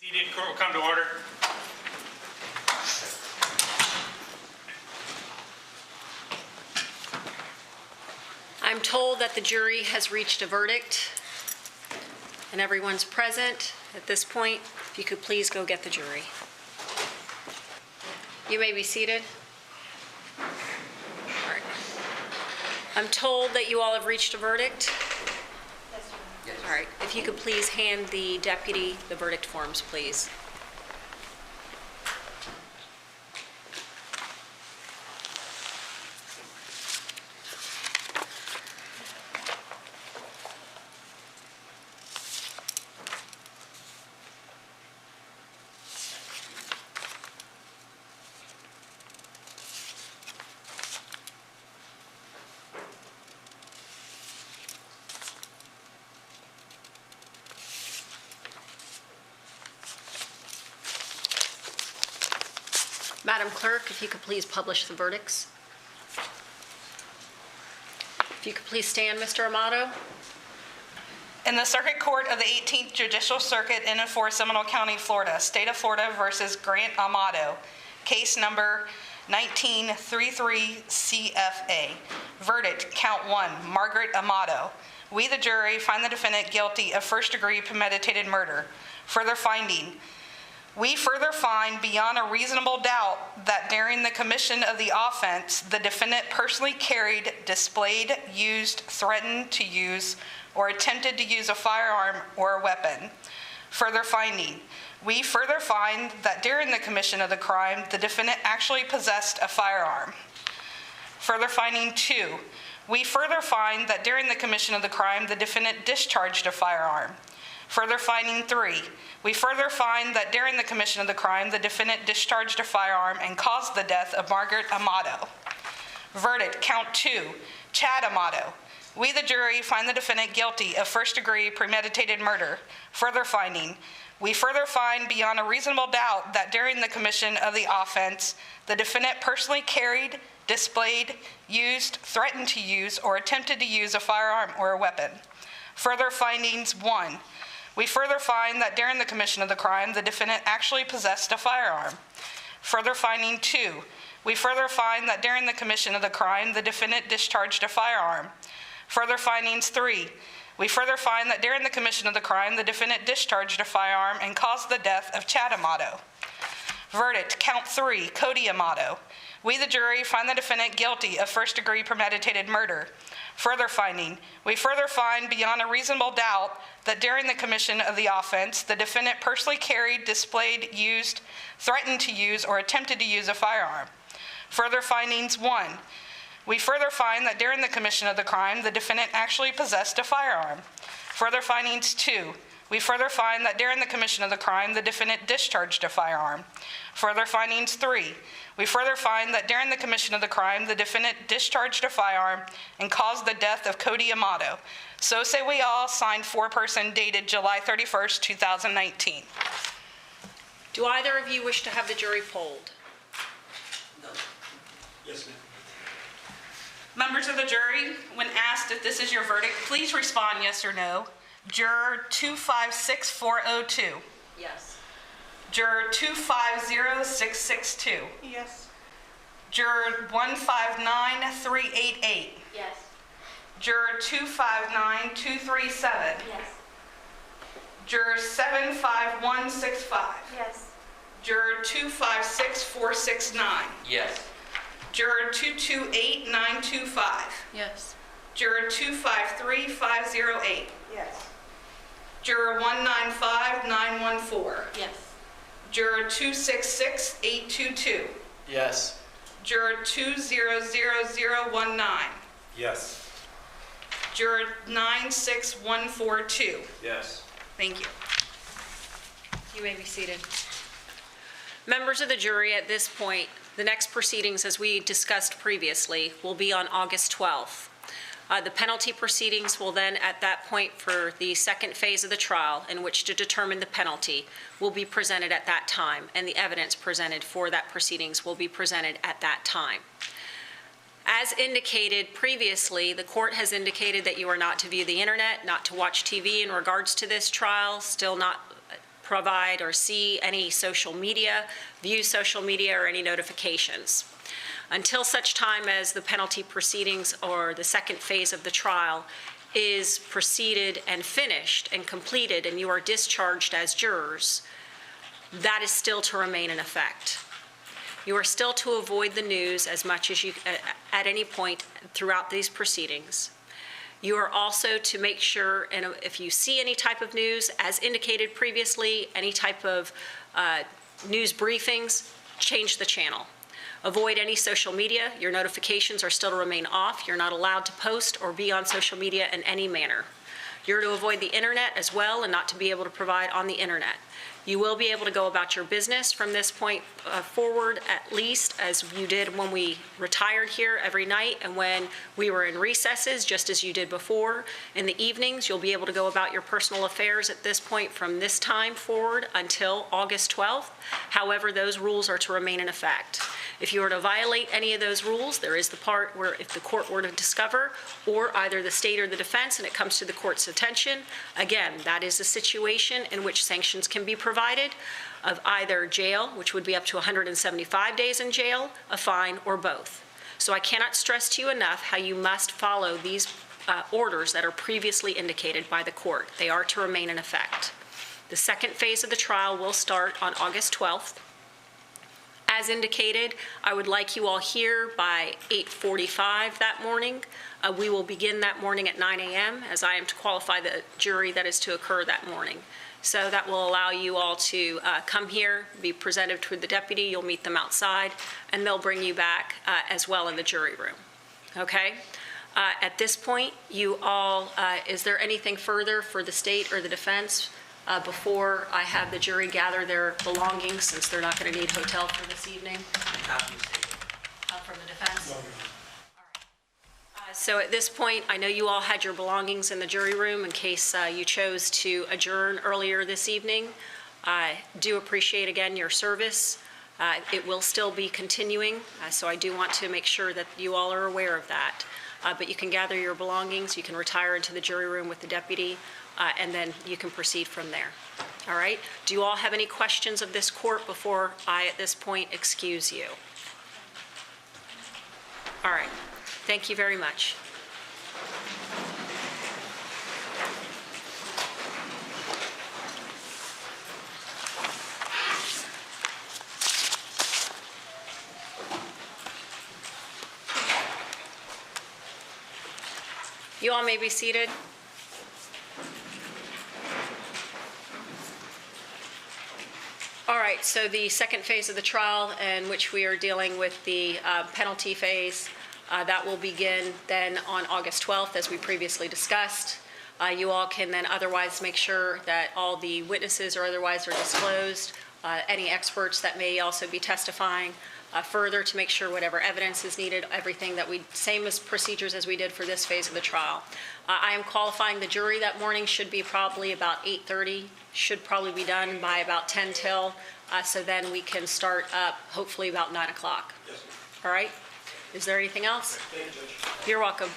Seated, court will come to order. I'm told that the jury has reached a verdict and everyone's present at this point. If you could please go get the jury. You may be seated. All right. I'm told that you all have reached a verdict. Yes. All right. If you could please hand the deputy the verdict forms, please. Madam Clerk, if you could please publish the verdicts. If you could please stand, Mr. Amato. In the Circuit Court of the 18th Judicial Circuit in and for Seminole County, Florida, State of Florida versus Grant Amato, case number 1933 CFA. Verdict, count 1, Margaret Amato. We, the jury, find the defendant guilty of first-degree premeditated murder. Further finding, we further find beyond a reasonable doubt that during the commission of the offense, the defendant personally carried, displayed, used, threatened to use, or attempted to use a firearm or a weapon. Further finding, we further find that during the commission of the crime, the defendant actually possessed a firearm. Further finding 2, we further find that during the commission of the crime, the defendant discharged a firearm. Further finding 3, we further find that during the commission of the crime, the defendant discharged a firearm and caused the death of Margaret Amato. Verdict, count 2, Chad Amato. We, the jury, find the defendant guilty of first-degree premeditated murder. Further finding, we further find beyond a reasonable doubt that during the commission of the offense, the defendant personally carried, displayed, used, threatened to use, or attempted to use a firearm or a weapon. Further findings 1, we further find that during the commission of the crime, the defendant actually possessed a firearm. Further finding 2, we further find that during the commission of the crime, the defendant discharged a firearm. Further findings 3, we further find that during the commission of the crime, the defendant discharged a firearm and caused the death of Chad Amato. Verdict, count 3, Cody Amato. We, the jury, find the defendant guilty of first-degree premeditated murder. Further finding, we further find beyond a reasonable doubt that during the commission of the offense, the defendant personally carried, displayed, used, threatened to use, or attempted to use a firearm. Further findings 1, we further find that during the commission of the crime, the defendant actually possessed a firearm. Further findings 2, we further find that during the commission of the crime, the defendant discharged a firearm. Further findings 3, we further find that during the commission of the crime, the defendant discharged a firearm and caused the death of Cody Amato. So say we all, signed 4-person, dated July 31st, 2019. Do either of you wish to have the jury polled? No. Yes, ma'am. Members of the jury, when asked if this is your verdict, please respond yes or no. Juror 256402. Yes. Juror 250662. Yes. Juror 159388. Yes. Juror 259237. Yes. Juror 75165. Yes. Juror 256469. Yes. Juror 228925. Yes. Juror 253508. Yes. Juror 195914. Yes. Juror 266822. Yes. Juror 200019. Yes. Juror 96142. Yes. Thank you. You may be seated. Members of the jury, at this point, the next proceedings, as we discussed previously, will be on August 12th. The penalty proceedings will then, at that point, for the second phase of the trial, in which to determine the penalty, will be presented at that time, and the evidence presented for that proceedings will be presented at that time. As indicated previously, the court has indicated that you are not to view the internet, not to watch TV in regards to this trial, still not provide or see any social media, view social media, or any notifications. Until such time as the penalty proceedings or the second phase of the trial is proceeded and finished and completed and you are discharged as jurors, that is still to remain in effect. You are still to avoid the news as much as you, at any point throughout these proceedings. You are also to make sure, and if you see any type of news, as indicated previously, any type of news briefings, change the channel. Avoid any social media. Your notifications are still to remain off. You're not allowed to post or be on social media in any manner. You're to avoid the internet as well and not to be able to provide on the internet. You will be able to go about your business from this point forward, at least as you did when we retired here every night and when we were in recesses, just as you did before. In the evenings, you'll be able to go about your personal affairs at this point from this time forward until August 12th. However, those rules are to remain in effect. If you were to violate any of those rules, there is the part where if the court were to discover, or either the state or the defense, and it comes to the court's attention, again, that is a situation in which sanctions can be provided of either jail, which would be up to 175 days in jail, a fine, or both. So I cannot stress to you enough how you must follow these orders that are previously indicated by the court. They are to remain in effect. The second phase of the trial will start on August 12th. As indicated, I would like you all here by 8:45 that morning. We will begin that morning at 9 a.m. as I am to qualify the jury that is to occur that morning. So that will allow you all to come here, be presented to the deputy, you'll meet them outside, and they'll bring you back as well in the jury room. Okay? At this point, you all, is there anything further for the state or the defense before I have the jury gather their belongings, since they're not going to need hotel for this evening? From the defense? All right. So at this point, I know you all had your belongings in the jury room in case you chose to adjourn earlier this evening. I do appreciate, again, your service. It will still be continuing, so I do want to make sure that you all are aware of that. But you can gather your belongings, you can retire into the jury room with the deputy, and then you can proceed from there. All right? Do you all have any questions of this court before I, at this point, excuse you? All right. Thank you very much. You all may be seated. All right, so the second phase of the trial, in which we are dealing with the penalty phase, that will begin then on August 12th, as we previously discussed. You all can then otherwise make sure that all the witnesses or otherwise are disclosed, any experts that may also be testifying further to make sure whatever evidence is needed, everything that same as procedures as we did for this phase of the trial. I am qualifying the jury that morning, should be probably about 8:30, should probably be done by about 10 till, so then we can start up hopefully about 9 o'clock. Yes. All right? Is there anything else? Thank you, Judge. You're welcome.